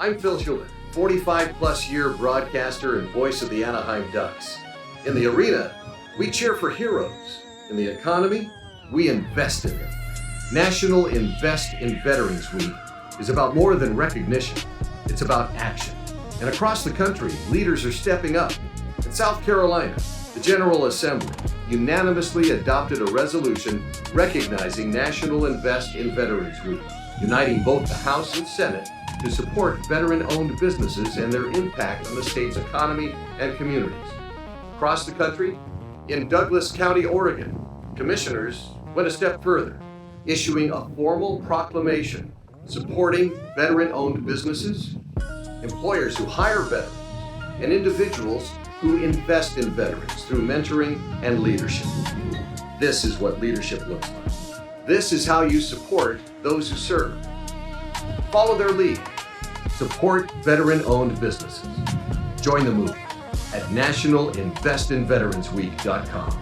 I'm Phil Hulett, 45-plus year broadcaster and voice of the Anaheim Ducks. In the arena, we cheer for heroes. In the economy, we invest in them. National Invest in Veterans Week is about more than recognition. It's about action. And across the country, leaders are stepping up. In South Carolina, the General Assembly unanimously adopted a resolution recognizing National Invest in Veterans Week, uniting both the House and Senate to support veteran-owned businesses and their impact on the state's economy and communities. Across the country, in Douglas County, Oregon, commissioners went a step further, issuing a formal proclamation supporting veteran-owned businesses, employers who hire veterans, and individuals who invest in veterans through mentoring and leadership. This is what leadership looks like. This is how you support those who serve. Follow their lead. Support veteran-owned businesses. Join the movement at nationalinvestinveteransweek.com.